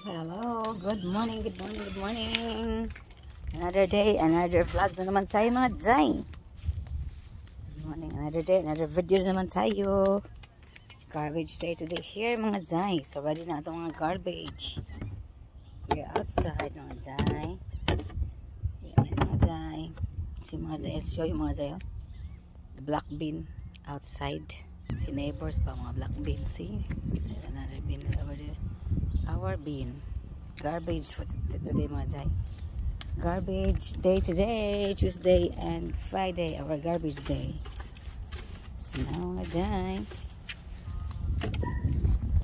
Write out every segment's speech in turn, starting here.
Hello, good morning, good morning, good morning. Another day, another vlog na naman tayo mga Zay. Good morning, another day, another video na naman tayo. Garbage day today here mga Zay. So ready na itong mga garbage. We're outside mga Zay. Yan mga Zay. Si mga Zay, I'll show you mga Zay. Oh. The black bin outside. Si neighbors pa mga black bin. See? There's another bin over there. Our bin. Garbage for today mga Zay. Garbage day today, Tuesday and Friday, our garbage day. So now mga Zay,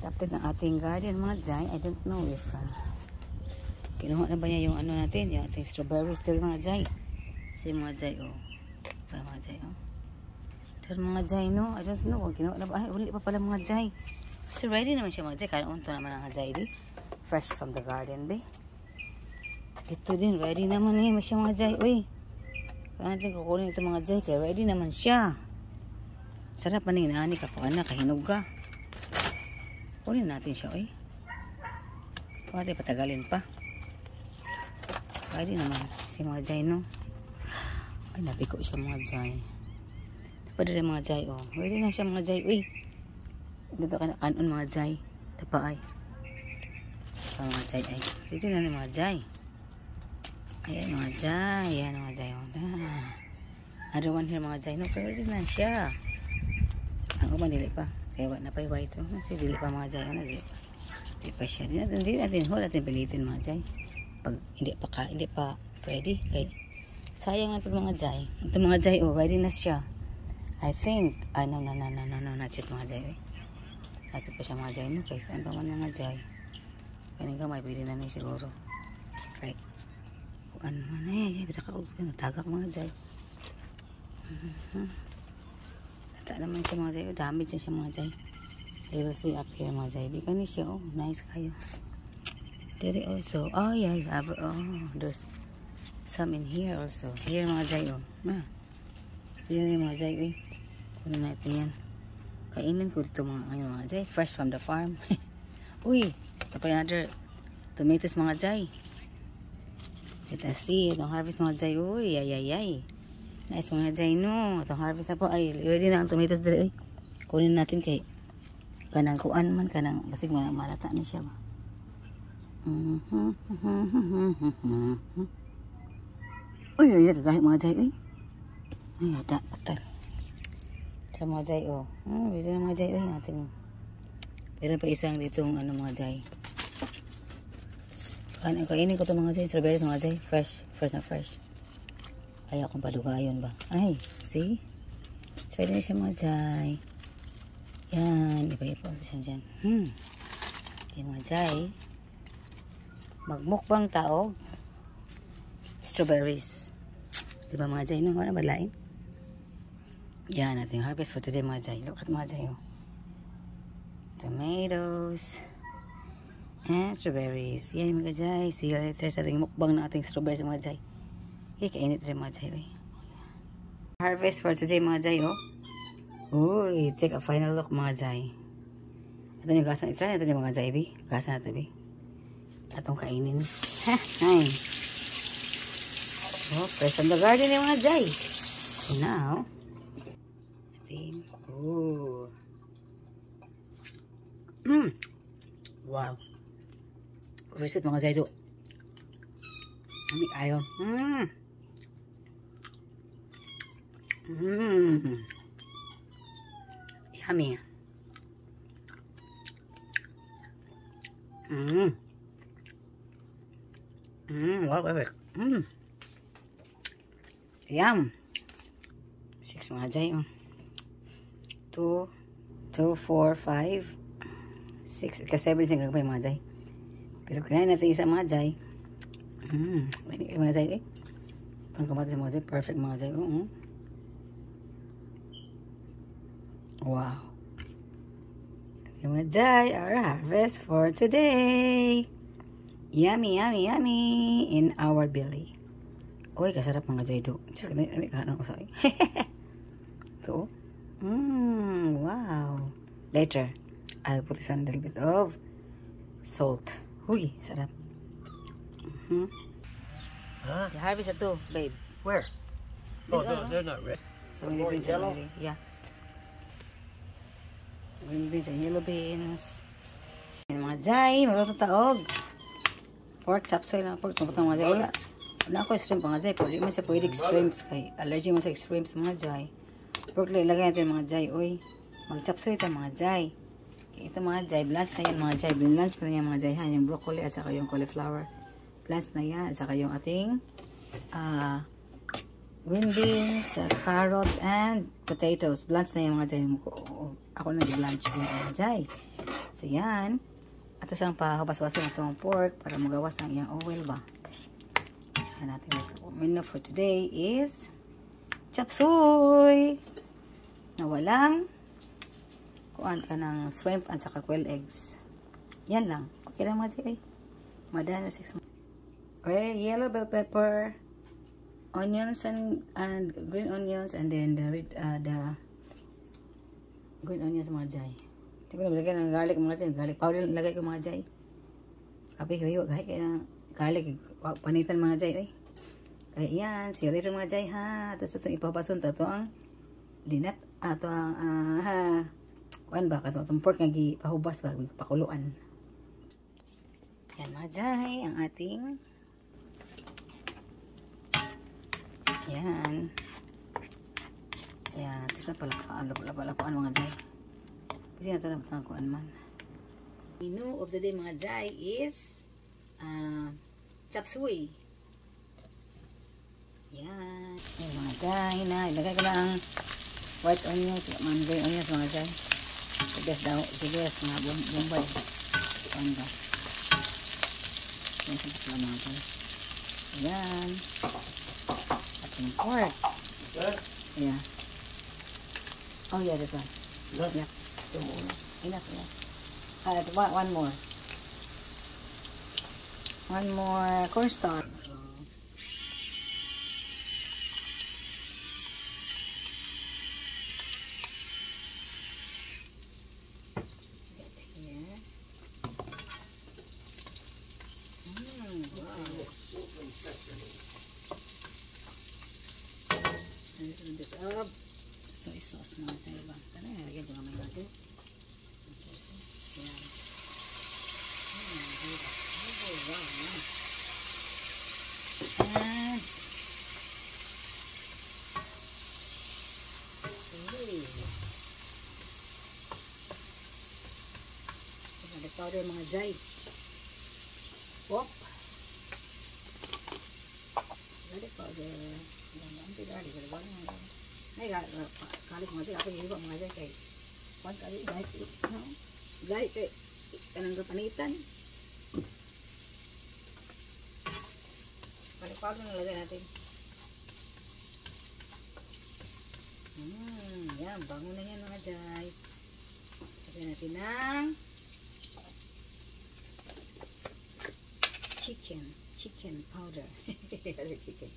tapos ng ating garden mga Zay. I don't know if kinuha na ba niya yung ano natin, yung ating strawberries still mga Zay. Si mga Zay oh. Pa mga Zay oh. Pero mga Zay no, I don't know, kinuha na ba? Ay, uli pa pala mga Zay. So ready naman siya mga Zay. Kaunto naman ang Zay di. Fresh from the garden be. Ito din, ready naman eh. Masya mga Zay. Uy. Kaya natin kukunin ito mga Zay. Kaya ready naman siya. Sarap pa na inaani ka. Kung anak, kahinog ka. Kunin natin siya uy. Pwede patagalin pa. Ready naman. Si mga Zay no. Ay, napiko siya mga Zay. Pwede rin mga Zay oh. Ready na siya mga Zay. Uy. Dito ka na kanon mga Zay. Tapa ay. Tapa mga Zay ay. Dito na ni mga Zay. Ayan mga Zay. Ayan mga Zay. Other one here mga Zay. No, pero rin na siya. Ang uman dili pa. Kaya na pa yung white. Kasi dili pa mga Zay. Ano dili pa. Dili pa siya. Hindi natin. Hold natin pilitin mga Zay. Pag hindi pa pwede. Kaya sayang natin mga Zay. Ito mga Zay. Oh, ready na siya. I think. No. Not yet mga Zay. Nasa pa siya mga Zay. No, kaya ano pa man mga Zay. Kaya nga may pwede na niya siguro. Right. Ano man eh, bita ka tagak mga Zay. Nata naman siya mga Zay, damage siya mga Zay. You will see up here mga Zay. Bika ni siya, oh, nice kayo. There also, oh yeah, there's some in here also. Here mga Zay, oh. Here mga Zay, eh. Kunin natin yan. Kainin ko dito mga Zay, fresh from the farm. Uy, tapos another tomatoes mga Zay. Let us see. Itong harvest mga Zay. Uy, ay. Nice mga Zay, no. Itong harvest na po. Ay, ready na ang tomatoes dali. Kunin natin kay kanang kuan man. Kanang basig malata na siya ba. Uy, dahil mga Zay. Ay, ada. Patal. Sa mga Zay, oh. Dito na mga Zay. Uy, natin. Meron pa isang ditong ano mga Zay. Kainin ko ito mga Zay. Strawberries mga Zay. Fresh na fresh. Ayaw kong palugayon ba. Ay, see? Pwede na siya mga Zay. Yan. Iba-iba siya dyan. Okay mga Zay. Magmukbang taog. Strawberries. Diba mga Zay? No? Wala ba lain? Yan. Ating harvest for today mga Zay. Look at mga Zay. Oh. Tomatoes. And strawberries. Yan mga Zay. See you later sa ating mukbang na ating strawberries mga Zay. Kainit rin mga Zay. Harvest for today mga Zay. Oh. Uy, take a final look mga Zay. Ito yung gasan. Try natin yung mga Zay. Gasan natin. Atong kainin. Ay. Oh, fresh from the garden yung mga Zay. So now, ating, oh. Wow. Visit mga Zay do. Ani ayo. Yummy. Wow, perfect. Yum. 6 mga Zay. 2, 4, 5, 6. Ika-7 siya gagawin mga Zay. Pero kinain natin isa mga Zay. Mga Zay eh. Pangkamatis mga Zay. Perfect mga Zay. Wow. Okay mga Zay. Our harvest for today. Yummy in our belly. Uy, kasarap mga Zay do. Just kami kanan ko sa ito. Wow. Later, I'll put this on a little bit of salt. Uy, sarap. Huh? The harvest ito, babe. Where? This, Oh, no, they're not red. So many More beans yellow? already. Yeah. Green beans and yellow beans. Yan mga jay, magluto taog. Pork chop suey lang pork. Tungkol mga jay. Wala. Wala ako shrimp mga jay. Pwede man siya pwede shrimps kay allergy man sa shrimps mga jay. Pork lang ilagay natin mga jay. Uy, mag chop suey tayo mga jay. Ito mga jay, blanch na yan mga jay. Blanch ko na yan mga jay. Ha? Yung broccoli at saka yung cauliflower. Blanch na yan. At saka yung ating green beans, carrots, and potatoes. Blanch na yan mga jay. Ako nag-blanch din mga jay. So yan. At isang pahubas-baso na itong pork para magawas ng iyang oil ba. Yan natin. Menu for today is chop suey na walang kuhaan ka ng shrimp at saka quail eggs. Yan lang. Okay lang mga jay. Madaan na 6 months. Red, yellow bell pepper, onions and green onions, and then the green onions mga jay. Hindi ko na bilagyan ng garlic mga jay. Garlic powder lang lagay ko mga jay. Kapi, hiwag kayo ng garlic. Panitan mga jay. Kaya yan. See you later mga jay ha. Tapos itong ipapasun. Ito ang linat. Ito ang kuan ba? Itong pork nga pahubas ba? Pakuluan. Yan mga jay. Ang ating yan. Yan. Tapos palapaan mga jay. Kasi na ito na kuan man. Menu of the day mga jay is chop suey. Yan. Yan mga jay na. Ilagay ko lang white onions, green onions mga jay. Sibes nga bombay. Kuan ba? Yan sa mga jay. Yan. Ating pork. Yeah. Oh yeah, this one. Yeah. Enough, yeah. One more. One more cornstarch. A little bit of soy sauce naman sa iba. Ano yan? Lagyan ko naman natin. Yan. Wow. And garlic powder mga jay. Wop. Garlic powder. Garlic mga jay. Ako yung mga jay kay kuwan kali gahit kay kanang panitan. Garlic na lagay natin. Yan, bango na yan mga jay. Sabihin natin ng chicken powder. Chicken.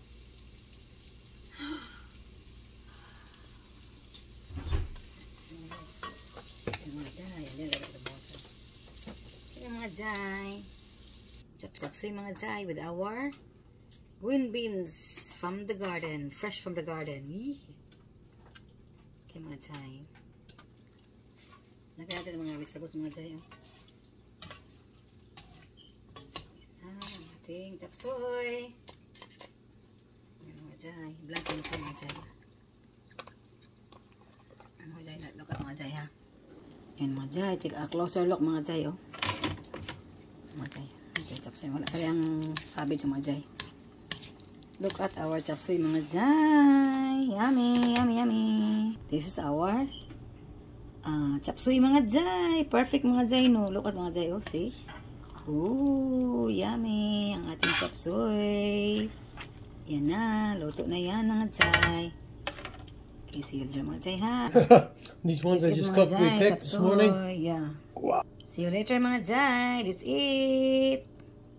Mga jay, yan lagay sa bottle. Yan mga jay. Chop suey mga jay with our green beans from the garden, fresh from the garden. Yee. Okay mga jay. Lagyan natin mga vegetables mga jay. Ating chop suey. Yan mga jay. Blank mo siya mga jay. Mga jay, look at mga jay ha. Yan mga jay. Take a closer look mga jay oh. Mga jay. Okay, chop suey. Wala pala ang sabi sa mga jay. Look at our chop suey mga jay. Yummy, yummy, yummy. This is our chop suey mga jay. Perfect mga jay no. Look at mga jay oh. See? Ooh, yummy. Ang ating chop suey. Yan na. Luto na yan mga jay. Okay, see you later mga jay ha. These ones I just got pre-picked this morning. Yeah. Wow. See you later mga jay. Let's eat.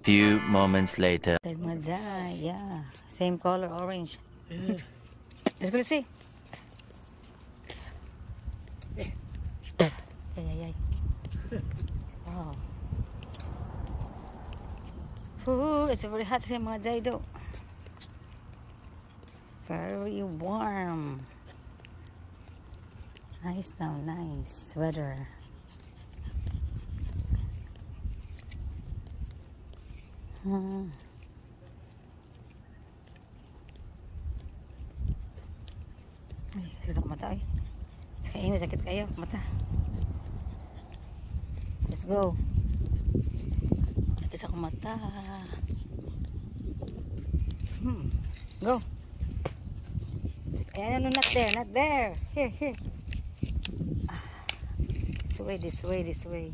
Few moments later. Mga jay. Yeah. Same color, orange. Yeah. Let's go see. Ay. Wow. Ooh, it's very hot here mga jay do. Very warm. Nice now, nice weather. Ay, sakit ako mata eh. Sakit kayo, mata. Let's go. Sakit ako mata. Go. Ayan, no, not there. Here. This way.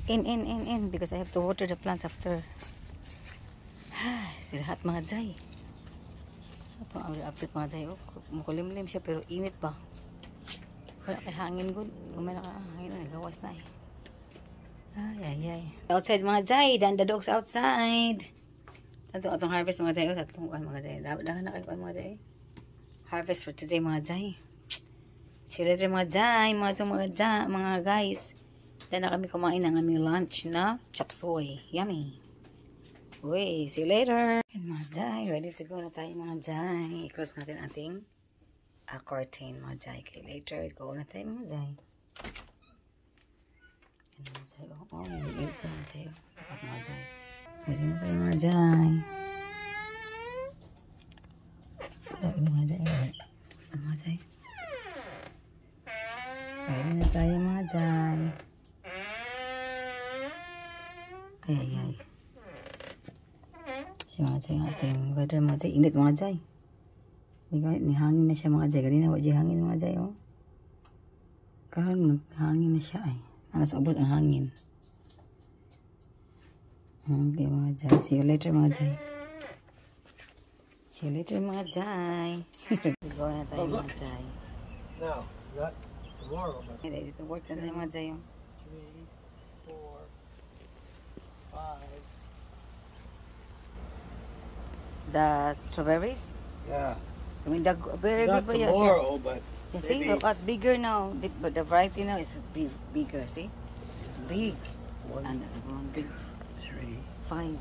In, because I have to water the plants after. It's very hot mga jay. Itong update mga jay. Makulimlim siya pero init ba? Wala kay hangin good. Gumay na ka hangin na. Gawas na eh. Ay. Outside mga jay. The dogs outside. Atong harvest mga jay. Tatlong mga jay. Dahan na kayo mga jay. Harvest for today mga jay. See you later mga jay. Mga guys. Dahil na kami kumain ng aming lunch na chop suey. Yummy. Uy, see you later. And mga jay, ready to go na tayo mga jay. I-close natin ating curtain mga jay. Okay, later, go na tayo mga jay. And mga jay, may ilip na mga jay. Dapat mga jay. Ready na tayo mga jay. Ready na mga jay. Mga jay. Ready na tayo mga jay. Ay. Siya mga jay, ating weather mga jay. Init mga jay. May hangin na siya mga jay. Ganina wajay hangin mga jay, oh. Karon hangin na siya ay. Alas ubos ang hangin. Okay mga jay. See you later mga jay. See you later mga jay. Go na tayo mga jay. No, not tomorrow, but Ready to work na tayo mga jay, oh. 3, 4, 5. The strawberries. Yeah. So the very Not big. tomorrow, but You see, maybe look at bigger now. But the variety now is bigger. See, big. one, And one big 3. 5.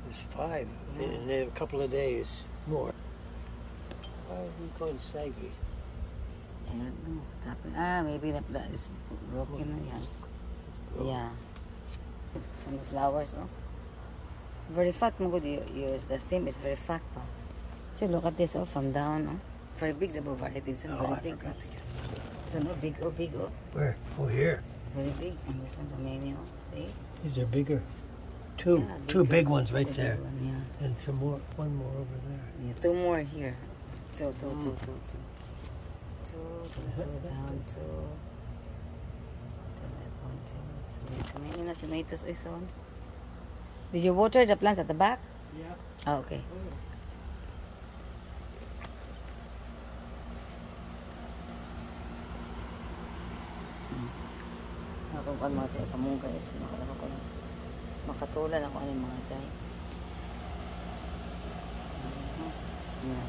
There's 5 in a couple of days more. Why are we going saggy? I don't know what's happening. Maybe that is broken. Yeah. And the flowers, oh. Very fat, mo good. Yours, the stem is very fat, pa. See, look at this, oh, from down, oh. Very big, the variety. So Oh, I very big. forgot to get So no, big, oh. Where? Oh, here. Very big. And this one's a many, oh. See? These are bigger. Two Yeah, big ones right It's a there. big one, yeah. And one more over there. Yeah, 2 more here. Two, down 2. To that one, 2. So many na tomatoes is on. Did you water the plants at the back? Yeah. Oh, okay. Ako pa mga chay, kamunggay. Makatulan ako ano mga chay. Yeah.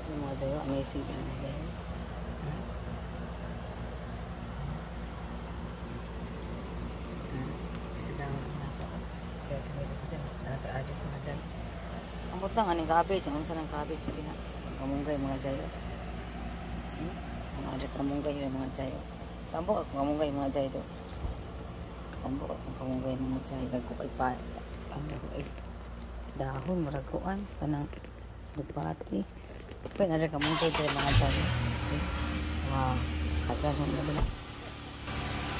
Yung mga chay, amazing yung mga chay. Kasi daw, siya tumito sa atin. Nag-artist mga chay. Ang butang, anong cabbage. Ang unsa ng cabbage siya. Kamunggay mga chay. See? Ang ada kamunggay yung mga chay. Tambok ako kamunggay mga chay ito. Tambok ako kamunggay mga chay. Nagkukay pa. Ang nagkukay. Dahon, maraguan. Panang nagpati. Pwede na rin kamunggay ito mga chay. See? Wow. Kaglas mo na bila.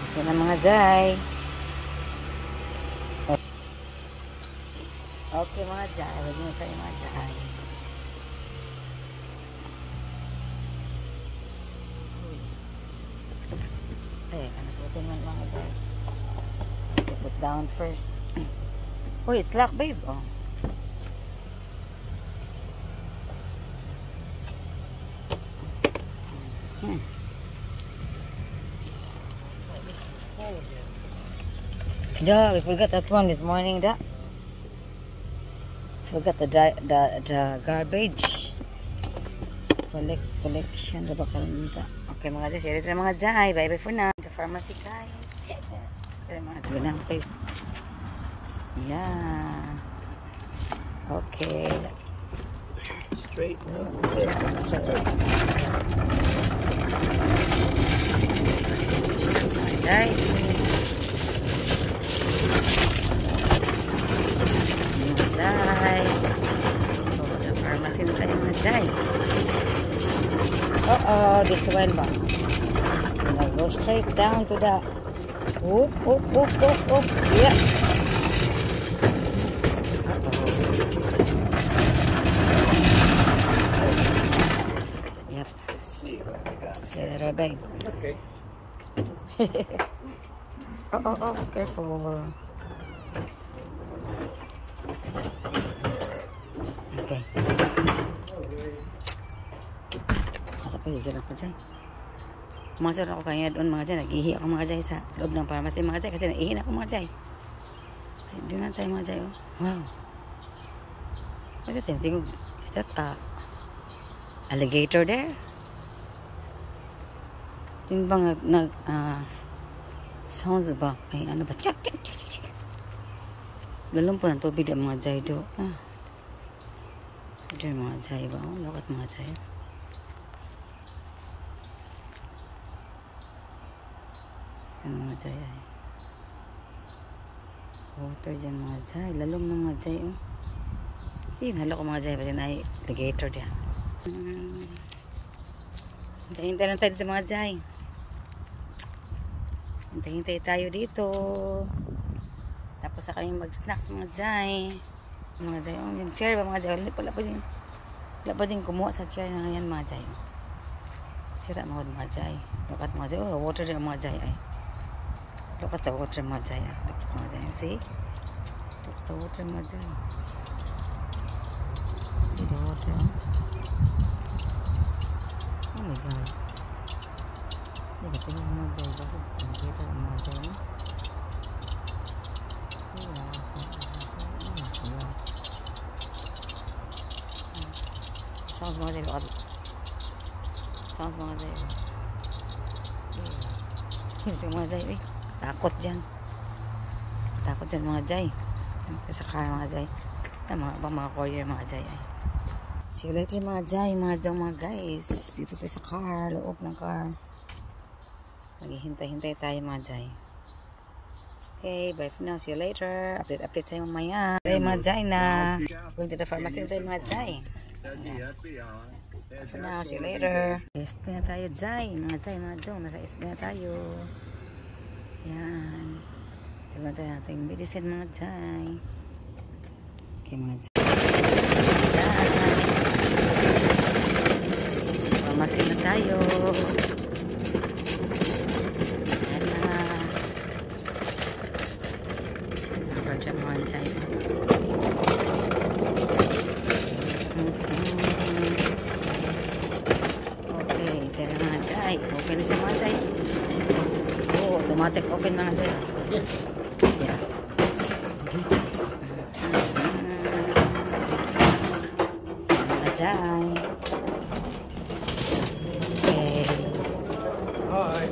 Kasi na mga chay. Okay mga chay. Huwag mo tayo mga chay. Tingnan mga dyan. Put down first. Oh, it's locked, babe. Oh. Yeah, we forgot that one this morning. That forgot the garbage collection. Okay, mga dyan. Share it mga dyan. Bye bye for now. The pharmacy, guys. Kaya mga ganang tayo. Yeah. Okay. Straight now. Jai. Jai. Oh, the pharmacy na tayo mga Jai. This one ba? Gonna go straight down to the oop. Yeah. Yep. See what I got. See you there, babe. Okay. Careful. Okay. Masap kayo dyan ako dyan. Pumasok ako kaya doon mga dyan. Nag-ihi ako mga dyan sa loob ng pharmacy mga dyan. Kasi nag-ihi na ako mga dyan. Ay, doon na tayo mga dyan. Oh. Wow. What's that? Is that alligator there? Yung bang sounds ba? Ay, ano ba? Chak. Lalong po ng tubig ang mga jay do. Ito yung mga jay ba? Look at mga jay. Ano mga jay ay? Water dyan mga jay. Lalong ng mga jay. Halo ko mga jay. Pati na ay alligator dyan. Hintay lang tayo dito mga jay. Hintay tayo dito. Tapos sa kami mag-snacks mga jay. Mga jay. Oh, yung chair ba mga jay. Wala pa din kumuha sa chair na ngayon mga jay. Sira mga jay. Look at mga jay. Oh, water din mga jay ay. Look at the water mga jay. Look at mga jay. See? Look at the water mga jay. See the water? Oh my god. Hindi ka tingin mga jay. Basag alligator ang mga jay mo. Hey, lawas na ito mga jay. Ayan. Sounds mga jay. Sounds mga jay. Ayan mga jay. Takot dyan. Takot dyan mga jay. Sa car mga jay. Mga courier mga jay. See you later mga jay. Mga guys. Dito tayo sa car. Loob ng car. Maghihintay tayo mga jay. Okay, bye for now. See you later. Update tayo mamaya. Okay mga jay na. Going to the pharmacy tayo mga jay. For now, see you later. Yes, na tayo jay. Mga jay, mga jong. Nasa is na tayo. Yan. Diba tayo ating medicine mga jay. Okay mga jay. Pharmacy na tayo. Open na siya mga jay. Oh, automatic open mga jay. Yeah. Mga jay. Okay. Hi.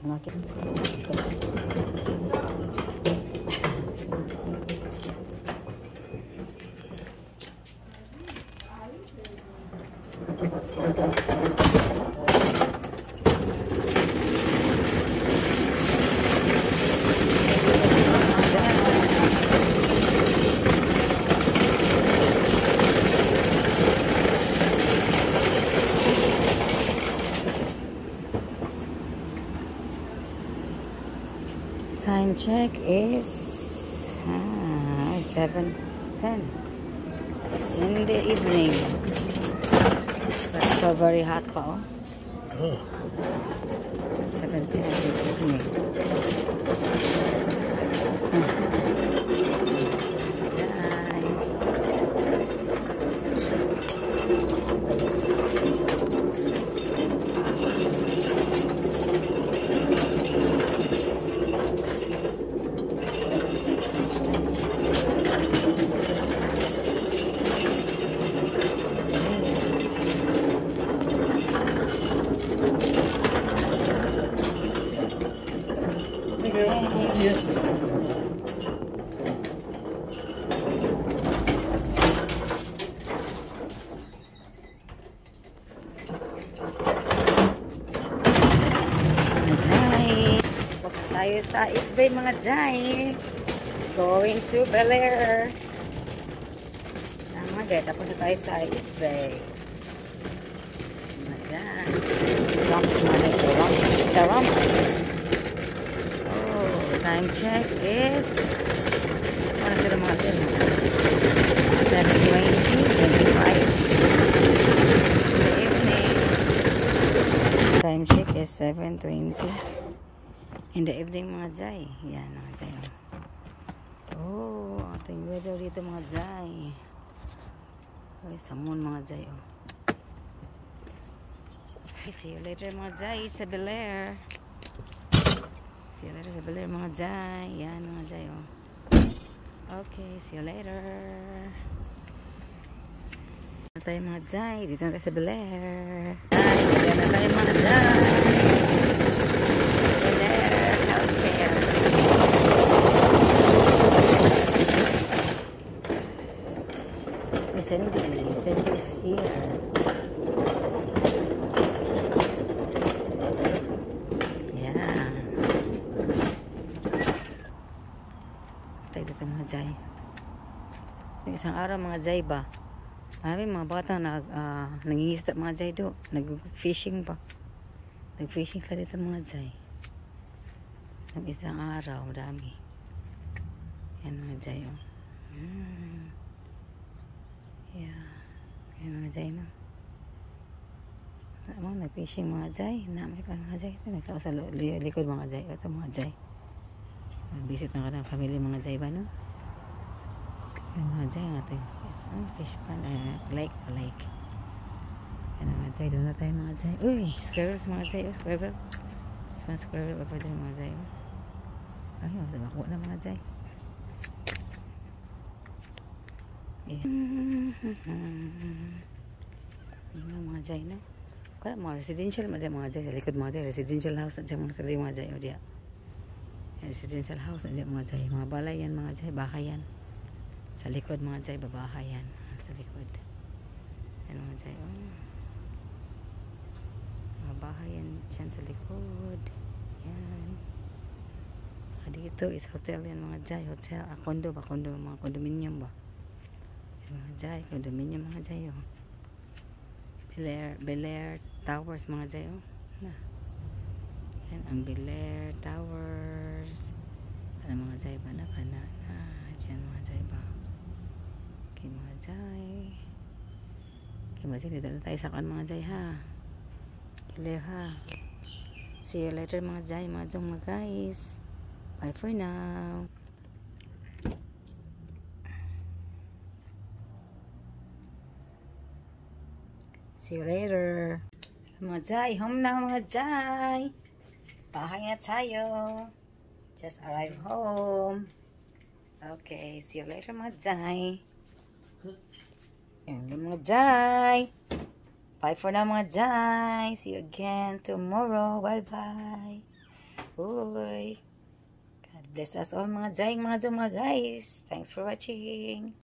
Nakit. Time check is 7:10 in the evening. It's so very hot pa, oh. 7:10 in the evening. Yes. Tayo sa East Bay mga Jai. Going to Bel Air. Mga Jai, tapos na tayo sa East Bay. Mga Jai. Rumps mga ito. Rumps. Oh, time check is ano sila mga Jai? 7:20, 25 in the evening. Time check is 7:20 in the evening mga Jai. Yan mga Jai. Oh, ating weather dito mga Jai. Okay, samon mga Jai. Oh. Okay, see you later mga Jai sa Bel Air. See you later sa Bel Air mga Jai. Yan mga Jai. Oh. Okay, see you later. Dito na tayo mga Jai. Dito na tayo sa Bel Air. Dito na tayo mga Jai. Bel Air Healthcare. Cindy is here. Yeah. Tayo dito mga Jai. Isang araw mga Jai ba? Marami mga bata nangingisda mga Jai do. Nag-fishing pa. Nag-fishing sila dito mga Jai. Ng isang araw, madami. Yan mga Jai oh. Yeah. Yan mga Jai no. Nag-fishing mga Jai. Naamay pa mga Jai. Ito nagtao sa likod mga Jai. Ito mga Jai. Visit na ka ng family mga Jai ba no? Yan mga Jai ang ating fish pan. Like. Yan mga Jai. Doon na tayo mga Jai. Uy! Squirrels mga Jai. Oh, squirrel. Some squirrel over there mga Jai. Ay, makuha na mga Jai. Yan mga Jai no? Kaya mga residential mga Jai. Sa likod mga Jai. Residential house at mga sarili mga Jai. O diya. Residential house at mga Jai. Mga balay yan mga Jai. Bahay yan. Sa likod mga Jai. Babahay yan. Sa likod. Yan mga Jai. Oh. Mga bahay yan dyan sa likod. Yan. Saka dito is hotel yan mga Jai. Hotel. Condo ba? Condo. Mga condominium ba? Yan mga Jai. Condominium mga Jai. Oh. Bel Air Towers mga Jai. Oh. Na. Yan ang Bel Air Towers. Ano mga Jai ba na? Diyan mga Jai ba? Okay mga Jai. Okay mga Jai. Dito na tayo sa kan mga Jai ha. Bel Air ha. See you later mga Jai. Mga Jong mga guys. Bye for now. See you later. Mga Jai. Home na mga Jai. Bahay na tayo. Just arrived home. Okay. See you later mga Jai. Yan mga Jai. Bye for now mga Jai. See you again tomorrow. Bye bye. Uy. God bless us all mga jay, mga guys. Thanks for watching.